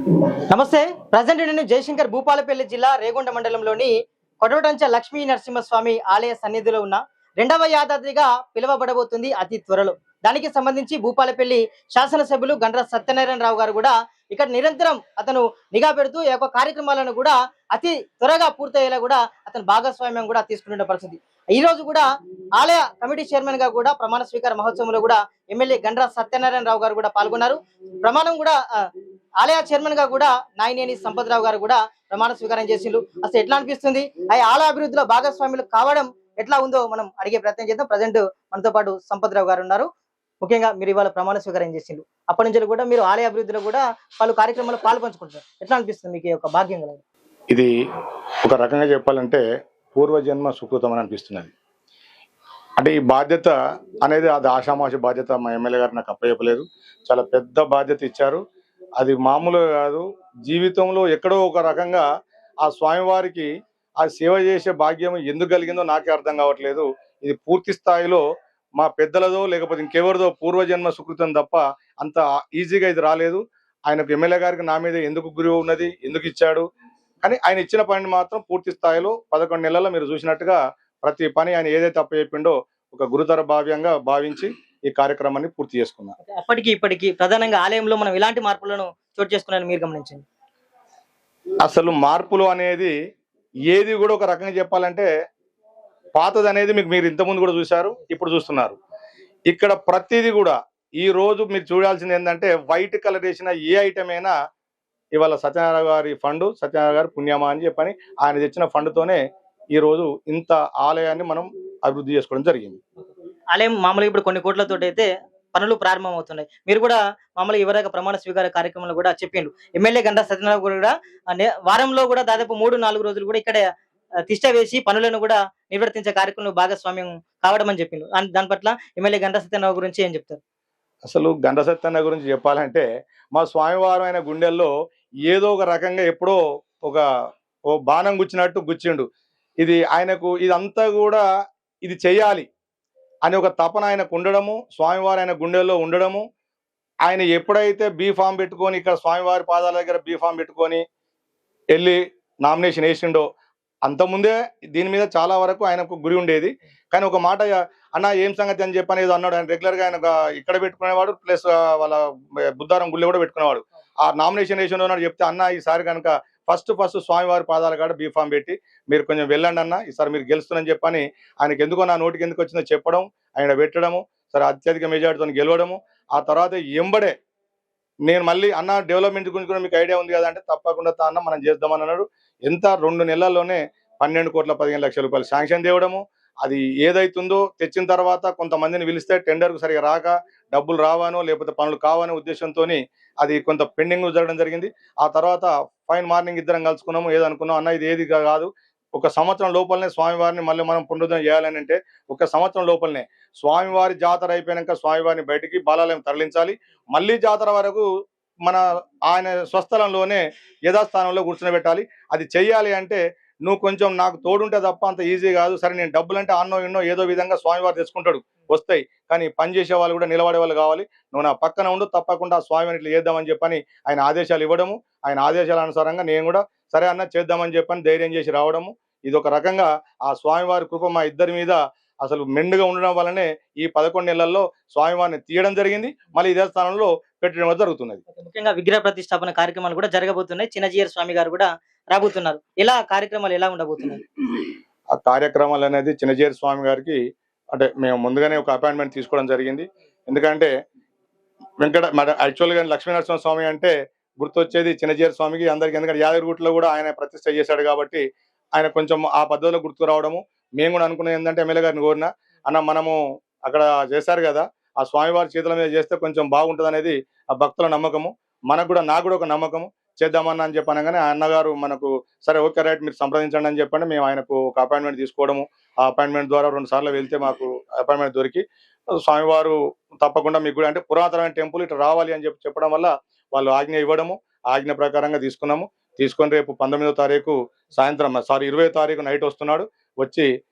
నమస్తే. ప్రజెంట్ నేను జయశంకర్ భూపాలపల్లి జిల్లా రేగొండ మండలంలోని కొడవటంచ లక్ష్మీ నరసింహస్వామి ఆలయ సన్నిధిలో ఉన్న రెండవ యాదాద్రిగా పిలువబడబోతుంది అతి త్వరలో. దానికి సంబంధించి భూపాలపల్లి శాసనసభ్యులు గండ్ర సత్యనారాయణరావు గారు కూడా ఇక్కడ నిరంతరం అతను నిఘా పెడుతూ ఈ యొక్క కార్యక్రమాలను కూడా అతి త్వరగా పూర్తయ్యేలా కూడా అతను భాగస్వామ్యం కూడా తీసుకుంటున్న పరిస్థితి. ఈ రోజు కూడా ఆలయ కమిటీ చైర్మన్ గా కూడా ప్రమాణ స్వీకార మహోత్సవంలో కూడా ఎమ్మెల్యే గండ్ర సత్యనారాయణరావు గారు కూడా పాల్గొన్నారు. ప్రమాణం కూడా ఆలయ చైర్మన్ గా కూడా నాయనేని సంపత్రావు గారు కూడా ప్రమాణ స్వీకారం చేసిండ్రు. అసలు ఎట్లా అనిపిస్తుంది, ఆ ఆలయ అభివృద్ధిలో భాగస్వాములు కావడం ఎట్లా ఉందో మనం అడిగే ప్రయత్నం చేద్దాం. ప్రజెంట్ మనతో పాటు సంపత్రావు గారు ఉన్నారు. ముఖ్యంగా మీరు ఇవాళ ప్రమాణ స్వీకారం చేసిండ్రు. అప్పటి నుంచి కూడా మీరు ఆలయ అభివృద్ధిలో కూడా పలు కార్యక్రమాలు పాల్పంచుకుంటారు. ఎట్లా అనిపిస్తుంది మీకు ఈ యొక్క భాగ్యం కలగడం? ఇది ఒక రకంగా చెప్పాలంటే పూర్వజన్మ సుకృతం అని అనిపిస్తున్నది. అంటే ఈ బాధ్యత అనేది అది ఆషామాషి బాధ్యత మా ఎమ్మెల్యే గారు నాకు అప్పచెప్పలేదు. చాలా పెద్ద బాధ్యత ఇచ్చారు. అది మామూలుగా కాదు. జీవితంలో ఎక్కడో ఒక రకంగా ఆ స్వామివారికి ఆ సేవ చేసే భాగ్యం ఎందుకు కలిగిందో నాకే అర్థం కావట్లేదు. ఇది పూర్తి స్థాయిలో మా పెద్దలదో లేకపోతే ఇంకెవరిదో పూర్వజన్మ సుకృతం తప్ప అంత ఈజీగా ఇది రాలేదు. ఆయనకు ఎమ్మెల్యే గారికి నా మీద ఎందుకు గురువు ఉన్నది, ఎందుకు ఇచ్చాడు, కానీ ఆయన ఇచ్చిన పనిని మాత్రం పూర్తి స్థాయిలో 11 నెలల్లో మీరు చూసినట్టుగా ప్రతి పని ఆయన ఏదైతే అప్పచెప్పిండో ఒక గురుతర భావ్యంగా భావించి ఈ కార్యక్రమాన్ని పూర్తి చేసుకున్నాం. అప్పటికి ఇప్పటికి ప్రధానంగా ఆలయంలో మనం ఎలాంటి మార్పులను చోటు చేసుకున్నారని మీరు గమనించండి. అసలు మార్పులు అనేది ఏది కూడా ఒక రకంగా చెప్పాలంటే పాతది అనేది మీరు ఇంతకుముందు కూడా చూశారు, ఇప్పుడు చూస్తున్నారు. ఇక్కడ ప్రతిదీ కూడా ఈ రోజు మీరు చూడాల్సింది ఏంటంటే వైట్ కలర్ వేసిన ఏ ఐటమ్ అయినా ఇవాళ సత్యనారాయణ గారి ఫండ్, సత్యనారాయణ గారి పుణ్యమా అని చెప్పని ఆయన తెచ్చిన ఫండ్తోనే ఈ రోజు ఇంత ఆలయాన్ని మనం అభివృద్ధి చేసుకోవడం జరిగింది. ఆలయం మామూలుగా ఇప్పుడు కొన్ని కోట్లతో అయితే పనులు ప్రారంభం అవుతున్నాయి. మీరు కూడా మామూలుగా ఇవరాక ప్రమాణ స్వీకార కార్యక్రమంలో కూడా చెప్పిండ్రు. ఎమ్మెల్యే గంటా సత్యనారాయణ కూడా వారంలో కూడా దాదాపు 3-4 రోజులు కూడా ఇక్కడ తిష్ట వేసి పనులను కూడా నిర్వర్తించే కార్యక్రమంలో భాగస్వామ్యం కావడం అని చెప్పిండు. దాని పట్ల ఎమ్మెల్యే గంటా సత్యనారాయణ గురించి ఏం చెప్తారు? అసలు గంట సత్యన్న గురించి చెప్పాలంటే మా స్వామివారం అయిన గుండెల్లో ఏదో ఒక రకంగా ఎప్పుడో ఓ బాణం గుచ్చినట్టు గుచ్చిండు. ఇది ఆయనకు ఇదంతా కూడా ఇది చెయ్యాలి అని ఒక తపన ఆయనకు ఉండడము, స్వామివారి ఆయన గుండెల్లో ఉండడము. ఆయన ఎప్పుడైతే బీ ఫామ్ పెట్టుకొని ఇక్కడ స్వామివారి పాదాల దగ్గర బీ ఫామ్ పెట్టుకొని వెళ్ళి నామినేషన్ వేసిండో అంతకుముందే దీని మీద చాలా వరకు ఆయనకు గురి ఉండేది. కానీ ఒక మాట అన్న ఏం సంగతి అని చెప్పని ఏదో అన్నాడు. ఆయన రెగ్యులర్గా ఆయన ఇక్కడ పెట్టుకునేవాడు, ప్లస్ వాళ్ళ బుద్ధారం గుళ్ళో కూడా పెట్టుకునేవాడు. ఆ నామినేషన్ వేసిన ఉన్నాడు. చెప్తే అన్న ఈసారి కనుక ఫస్ట్ స్వామివారి పాదాల కాడ బీఫామ్ పెట్టి మీరు కొంచెం వెళ్ళండి అన్న, ఈసారి మీరు గెలుస్తుందని చెప్పని ఆయనకి ఎందుకో నా నోటికి ఎందుకు వచ్చిందో చెప్పడం, ఆయన పెట్టడము, సరే అత్యధిక మెజార్టీతో గెలవడము. ఆ తర్వాత ఎంబడే నేను మళ్ళీ అన్న డెవలప్మెంట్ గురించి కూడా మీకు ఐడియా ఉంది కదా అంటే తప్పకుండా అన్న మనం చేద్దామని అన్నాడు. ఎంత 2 నెలల్లోనే 12,15,00,000 రూపాయలు శాంక్షన్ తేవడము. అది ఏదైతుందో తెచ్చిన తర్వాత కొంతమందిని పిలిస్తే టెండర్కు సరిగా రాక డబ్బులు రావానో లేకపోతే పనులు కావనే ఉద్దేశంతో అది కొంత పెండింగ్ జరగడం జరిగింది. ఆ తర్వాత ఫైన్ మార్నింగ్ ఇద్దరం కలుసుకున్నాము. ఏదనుకున్నాం అన్న ఇది ఏది కాదు, 1 సంవత్సరం లోపలనే స్వామివారిని మళ్ళీ మనం పునరుద్ధరణ చేయాలని అంటే 1 సంవత్సరం లోపలనే స్వామివారి జాతర అయిపోయాక స్వామివారిని బయటికి బాలాలయం తరలించాలి. మళ్ళీ జాతర వరకు మన ఆయన స్వస్థలంలోనే యథాస్థానంలో కూర్చోబెట్టాలి. అది చెయ్యాలి అంటే నువ్వు కొంచెం నాకు తోడుంటే తప్ప అంత ఈజీ కాదు. సరే నేను డబ్బులు అంటే అన్నో ఎన్నో ఏదో విధంగా స్వామివారు తెచ్చుకుంటాడు, వస్తాయి. కానీ పని చేసే వాళ్ళు కూడా నిలబడే వాళ్ళు కావాలి. నువ్వు నా పక్కన ఉండు, తప్పకుండా స్వామిని ఇట్లా చేద్దామని చెప్పని ఆయన ఆదేశాలు ఇవ్వడము. ఆయన ఆదేశాల అనుసారంగా నేను కూడా సరే అన్న చేద్దామని చెప్పని ధైర్యం చేసి రావడము. ఇది ఒక రకంగా ఆ స్వామివారి కృప మా ఇద్దరి మీద అసలు మెండుగా ఉండడం వల్లనే ఈ 11 నెలల్లో స్వామివారిని తీయడం జరిగింది. మళ్ళీ ఇదే స్థానంలో పెట్టడం జరుగుతున్నది. ముఖ్యంగా విగ్రహ ప్రతిష్టాపన కార్యక్రమాలు కూడా జరగబోతున్నాయి. చిన్నజీయర్ స్వామి గారు కూడా రాబోతున్నారు. ఎలా కార్యక్రమాలు ఎలా ఉండబోతున్నాయి? ఆ కార్యక్రమాలు అనేది చిన్నజీయర్ స్వామి గారికి అంటే మేము ముందుగానే ఒక అపాయింట్మెంట్ తీసుకోవడం జరిగింది. ఎందుకంటే యాక్చువల్గా లక్ష్మీనరసింహ స్వామి అంటే గుర్తొచ్చేది చిన్నజీయర్ స్వామికి అందరికీ. ఎందుకంటే యాదగిరిగుట్టలో కూడా ఆయన ప్రతిష్ట చేశాడు కాబట్టి ఆయన కొంచెం ఆ పద్ధతిలో గుర్తుకు రావడము. మేము కూడా అనుకున్నది ఏంటంటే ఎమ్మెల్యే గారిని కోరిన అన్న మనము అక్కడ చేశారు కదా ఆ స్వామివారి చేతుల మీద చేస్తే కొంచెం బాగుంటుంది అనేది ఆ భక్తుల నమ్మకము. నాకు కూడా ఒక నమ్మకము. చేద్దామన్నా అని చెప్పనగానే ఆ అన్నగారు మనకు సరే ఓకే రైట్ మీరు సంప్రదించండి అని చెప్పండి. మేము ఆయనకు ఒక అపాయింట్మెంట్ తీసుకోవడము. ఆ అపాయింట్మెంట్ ద్వారా 2 సార్లు వెళ్తే మాకు అపాయింట్మెంట్ దొరికి స్వామివారు తప్పకుండా మీకు కూడా అంటే పురాతనమైన టెంపుల్ ఇట్లా రావాలి అని చెప్పడం వల్ల వాళ్ళు ఆజ్ఞ ఇవ్వడము. ఆజ్ఞ ప్రకారంగా తీసుకొని రేపు 19వ తారీఖు సాయంత్రం 20వ తారీఖు నైట్ వస్తున్నాడు. వచ్చి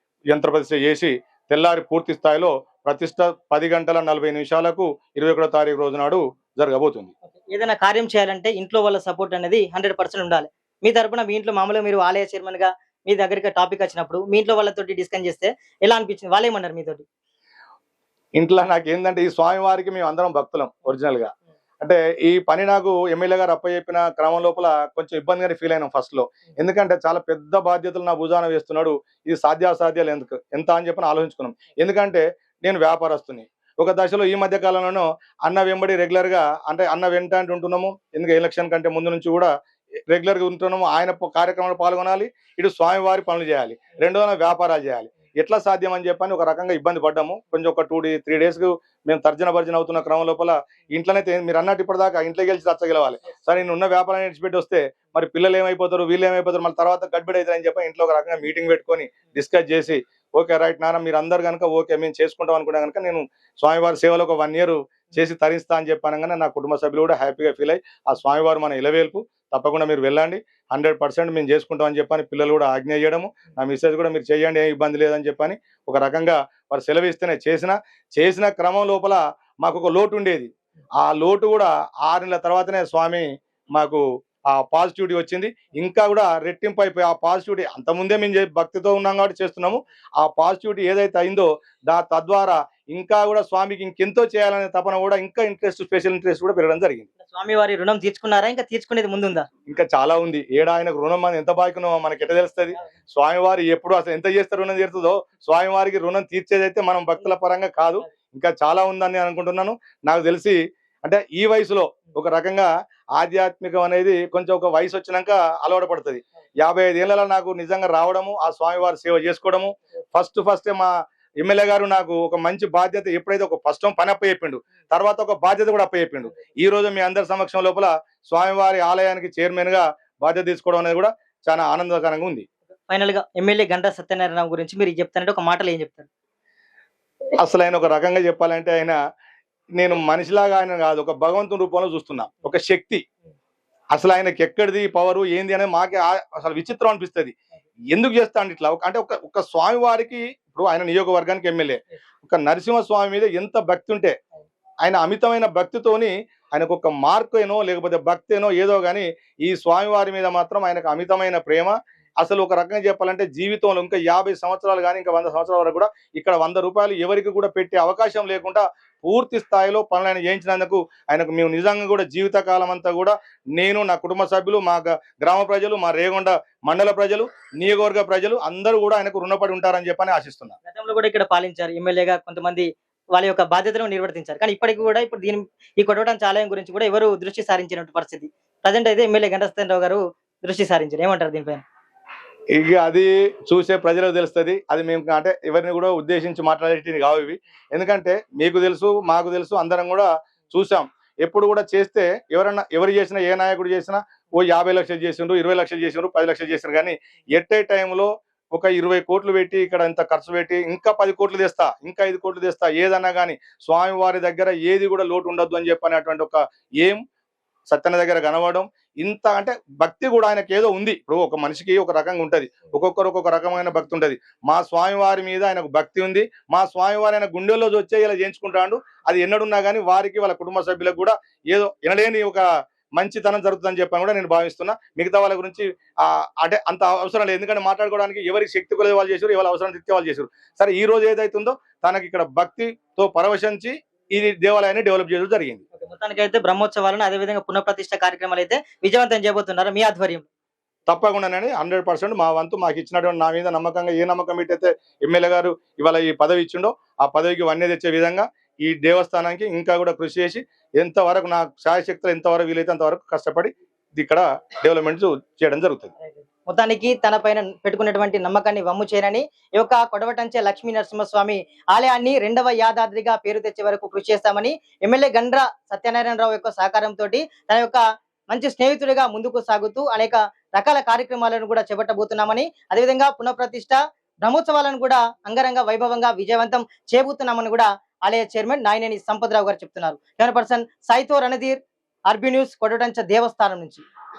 యంత్ర ప్రతిష్ఠ చేసి తెల్లారి పూర్తి స్థాయిలో ప్రతిష్ట 10 గంటల 40 నిమిషాలకు 21వ తారీఖు రోజు నాడు జరగబోతుంది. ఏదైనా కార్యం చేయాలంటే ఇంట్లో వాళ్ళ సపోర్ట్ అనేది 100% ఉండాలి. మీ తరపున మీ ఇంట్లో మామూలుగా మీరు ఆలయ చైర్మన్ గా మీ దగ్గరికి టాపిక్ వచ్చినప్పుడు మీ ఇంట్లో వాళ్ళతోటి డిస్కస్ చేస్తే ఎలా అనిపించింది? వాళ్ళు ఏమన్నారు మీతోటి? ఇంట్లో నాకేందంటే ఈ స్వామివారికి మేము అందరం భక్తులం ఒరిజినల్‌గా. అంటే ఈ పని నాకు ఎమ్మెల్యే గారు అప్పజెప్పిన క్రమం లోపల కొంచెం ఇబ్బందిగానే ఫీల్ అయినాం ఫస్ట్‌లో. ఎందుకంటే చాలా పెద్ద బాధ్యతలు నా భుజాన వేస్తున్నాడు. ఇది సాధ్యాసాధ్యాలు ఎంత అని చెప్పని ఆలోచించుకున్నాం. ఎందుకంటే నేను వ్యాపారస్తుని. ఒక దశలో ఈ మధ్య కాలంలోనో అన్న వెంబడి రెగ్యులర్‌గా అంటే అన్న వెంట ఉంటున్నాము. ఎందుకంటే ఎలక్షన్ కంటే ముందు నుంచి కూడా రెగ్యులర్‌గా ఉంటున్నాము. ఆయన కార్యక్రమాల్లో పాల్గొనాలి. ఇటు స్వామివారి పనులు చేయాలి. రెండోన వ్యాపారాలు చేయాలి. ఎట్లా సాధ్యం అని చెప్పని ఒక రకంగా ఇబ్బంది పడ్డాము. కొంచెం ఒక 3 డేస్‌కు మేము తర్జన భర్జన అవుతున్న క్రమం లోపల ఇంట్లోనే మీరు అన్నట్టు ఇప్పటిదాకా ఇంట్లో గెలిచి రచ్చ గెలవాలి. సరే నేను ఉన్న వ్యాపారాన్ని విడిచిపెట్టి వస్తే మరి పిల్లలు ఏమైపోతారు, వీళ్ళు ఏమైపోతారు, మళ్ళీ తర్వాత గడ్బిడి అవుతారని చెప్పి ఇంట్లో ఒక రకంగా మీటింగ్ పెట్టుకొని డిస్కస్ చేసి ఓకే రైట్ నాన్న మీరు అందరు కనుక ఓకే మేము చేసుకుంటాం అనుకున్నా కనుక నేను స్వామివారి సేవలో ఒక 1 ఇయర్ చేసి తరిస్తా అని చెప్పనగానే నా కుటుంబ సభ్యులు కూడా హ్యాపీగా ఫీల్ అయ్యి ఆ స్వామివారు మన ఇలవేల్పు తప్పకుండా మీరు వెళ్ళండి 100% మేము చేసుకుంటాం అని చెప్పని పిల్లలు కూడా ఆజ్ఞ చేయడము, నా మిస్సెస్ కూడా మీరు చేయండి ఏం ఇబ్బంది లేదని చెప్పని ఒక రకంగా వారు సెలవిస్తేనే చేసిన క్రమం లోపల మాకు ఒక లోటు ఉండేది. ఆ లోటు కూడా 6 నెలల తర్వాతనే స్వామి మాకు ఆ పాజిటివిటీ వచ్చింది. ఇంకా కూడా రెట్టింపు అయిపోయి ఆ పాజిటివిటీ అంతకుముందే మేము భక్తితో ఉన్నాం కాబట్టి చేస్తున్నాము. ఆ పాజిటివిటీ ఏదైతే అయిందో తద్వారా ఇంకా కూడా స్వామికి ఇంకెంతో చేయాలనే తపన కూడా ఇంకా స్పెషల్ ఇంట్రెస్ట్ కూడా పెరగడం జరిగింది. స్వామి వారి రుణం తీర్చుకున్నారా? ఇంకా తీర్చుకునేది ముందుందా? ఇంకా చాలా ఉంది. ఆయనకు రుణం మనం ఎంత బాకినామో మనకి ఎట్లా తెలుస్తుంది? స్వామివారి ఎప్పుడు అసలు ఎంత చేస్తే రుణం తీరుతుందో స్వామివారికి రుణం తీర్చేదైతే మనం భక్తుల పరంగా కాదు, ఇంకా చాలా ఉందని అనుకుంటున్నాను. నాకు తెలిసి అంటే ఈ వయసులో ఒక రకంగా ఆధ్యాత్మికం అనేది కొంచెం ఒక వయసు వచ్చినాక అలవాటు పడుతుంది. 55 ఏళ్లలో నాకు నిజంగా రావడము, ఆ స్వామివారి సేవ చేసుకోవడము, ఫస్టే మా ఎమ్మెల్యే గారు నాకు ఒక మంచి బాధ్యత ఎప్పుడైతే ఒక ఫస్ట్ పని అప్పచెప్పిండు, తర్వాత ఒక బాధ్యత కూడా అప్పచెప్పిండు. ఈ రోజు మీ అందరి సమక్షం లోపల స్వామివారి ఆలయానికి చైర్మన్ గా బాధ్యత తీసుకోవడం అనేది కూడా చాలా ఆనందకరంగా ఉంది. ఫైనల్ గా ఎమ్మెల్యే గంటా సత్యనారాయణ గురించి మీరు చెప్తానంటే ఒక మాటలు ఏం చెప్తారు? అసలు ఆయన ఒక రకంగా చెప్పాలంటే నేను మనిషిలాగా ఆయన కాదు, ఒక భగవంతుని రూపంలో చూస్తున్నా, ఒక శక్తి. అసలు ఆయనకి ఎక్కడిది పవరు ఏంది అనేది మాకే అసలు విచిత్రం అనిపిస్తుంది. ఎందుకు చేస్తాండి ఇట్లా? అంటే ఒక స్వామి వారికి ఇప్పుడు ఆయన నియోజకవర్గానికి ఎమ్మెల్యే, ఒక నరసింహస్వామి మీద ఎంత భక్తి ఉంటే ఆయన అమితమైన భక్తితోని ఆయనకు ఒక మార్కేనో లేకపోతే భక్తేనో ఏదో గాని ఈ స్వామివారి మీద మాత్రం ఆయనకు అమితమైన ప్రేమ. అసలు ఒక రకంగా చెప్పాలంటే జీవితంలో ఇంకా 50 సంవత్సరాలు కానీ ఇంకా 100 సంవత్సరాల వరకు కూడా ఇక్కడ 100 రూపాయలు ఎవరికి కూడా పెట్టే అవకాశం లేకుండా పూర్తి స్థాయిలో పనులు ఆయన చేయించినందుకు ఆయనకు మేము నిజంగా కూడా జీవితకాలం అంతా కూడా నేను, నా కుటుంబ సభ్యులు, మా గ్రామ ప్రజలు, మా రేగొండ మండల ప్రజలు, నియోజకవర్గ ప్రజలు అందరూ కూడా ఆయనకు రుణపడి ఉంటారని చెప్పని ఆశిస్తున్నారు. గతంలో కూడా ఇక్కడ పాలించారు ఎమ్మెల్యేగా, కొంతమంది వాళ్ళ యొక్క బాధ్యతను నిర్వర్తించారు. కానీ ఇప్పటికి కూడా ఇప్పుడు ఈ కొట్టవటం ఆలయం గురించి కూడా ఎవరు దృష్టి సారించినటువంటి పరిస్థితి. ప్రజెంట్ అయితే ఎమ్మెల్యే గంటా సత్యనారాయణ గారు దృష్టి సారించారు. ఏమంటారు దీనిపైన? ఇక అది చూసే ప్రజలకు తెలుస్తుంది. అది మేము అంటే ఎవరిని కూడా ఉద్దేశించి మాట్లాడేటివి కావు ఇవి. ఎందుకంటే మీకు తెలుసు, మాకు తెలుసు, అందరం కూడా చూసాం. ఎప్పుడు కూడా చేస్తే ఎవరు చేసినా, ఏ నాయకుడు చేసినా ఓ 50 లక్షలు చేసిండ్రు, 20 లక్షలు చేసిండ్రు, 10 లక్షలు చేసిండ్రు. కానీ ఎట్టే టైంలో ఒక 20 కోట్లు పెట్టి ఇక్కడ ఇంత ఖర్చు పెట్టి ఇంకా 10 కోట్లు తెస్తా, ఇంకా 5 కోట్లు తెస్తా, ఏదన్నా కానీ స్వామి వారి దగ్గర ఏది కూడా లోటు ఉండొద్దు అని చెప్పనేటువంటి ఒక ఏం సత్యన దగ్గర కనబడడం. ఇంత అంటే భక్తి కూడా ఆయనకి ఏదో ఉంది. ఇప్పుడు ఒక మనిషికి ఒక రకంగా ఉంటది, ఒక్కొక్కరు ఒక్కొక్క రకమైన భక్తి ఉంటది. మా స్వామివారి మీద ఆయనకు భక్తి ఉంది. మా స్వామివారి ఆయన గుండెల్లో వచ్చే ఇలా చేయించుకుంటాడు. అది ఎన్నడున్నా కానీ వారికి వాళ్ళ కుటుంబ సభ్యులకు కూడా ఏదో ఎనలేని ఒక మంచితనం జరుగుతుందని చెప్పని కూడా నేను భావిస్తున్నా. మిగతా వాళ్ళ గురించి అంటే అంత అవసరం లేదు. ఎందుకంటే మాట్లాడుకోవడానికి ఎవరికి శక్తి కొలది వాళ్ళు చేశారు, ఎవరి అవసరం తిరిగి వాళ్ళు చేశారు. సరే ఈ రోజు ఏదైతుందో తనకి ఇక్కడ భక్తితో పరవశించి ఈ దేవాలయాన్ని డెవలప్ చేయడం జరిగింది. మొత్తానికి అయితే బ్రహ్మోత్సవాలను అదేవిధంగా పునఃప్రతిష్ఠ కార్యక్రమాలు అయితే విజయవంతం చేయబోతున్నారు మీ ఆధ్వర్యంలో. తప్పకుండానండి 100% మా వంతు మాకు ఇచ్చినటువంటి నా మీద నమ్మకంగా ఏ నమ్మకం పెట్టయితే ఎమ్మెల్యే గారు ఇవాళ ఈ పదవి ఇచ్చిండో ఆ పదవికి వన్నె తెచ్చే విధంగా ఈ దేవస్థానానికి ఇంకా కూడా కృషి చేసి ఎంతవరకు నా శాయశక్తులు ఎంతవరకు వీలైతే అంతవరకు కష్టపడి ఇక్కడ డెవలప్మెంట్ చేయడం జరుగుతుంది. మొత్తానికి తన పైన పెట్టుకున్నటువంటి నమ్మకాన్ని వమ్ము చేయనని ఈ యొక్క కొడవటంచే లక్ష్మీ నరసింహస్వామి ఆలయాన్ని 2వ యాదాద్రిగా పేరు తెచ్చే వరకు కృషి చేస్తామని ఎమ్మెల్యే గండ్ర సత్యనారాయణరావు యొక్క సహకారంతో తన యొక్క మంచి స్నేహితుడిగా ముందుకు సాగుతూ అనేక రకాల కార్యక్రమాలను కూడా చేపట్టబోతున్నామని, అదేవిధంగా పునఃప్రతిష్ఠ బ్రహ్మోత్సవాలను కూడా అంగరంగ వైభవంగా విజయవంతం చేయబోతున్నామని కూడా ఆలయ చైర్మన్ నాయనేని సంపద్రావు గారు చెప్తున్నారు. కెమెరా పర్సన్ సాయితో రణధీర్, ఆర్బీ న్యూస్, కొడవటంచ దేవస్థానం నుంచి.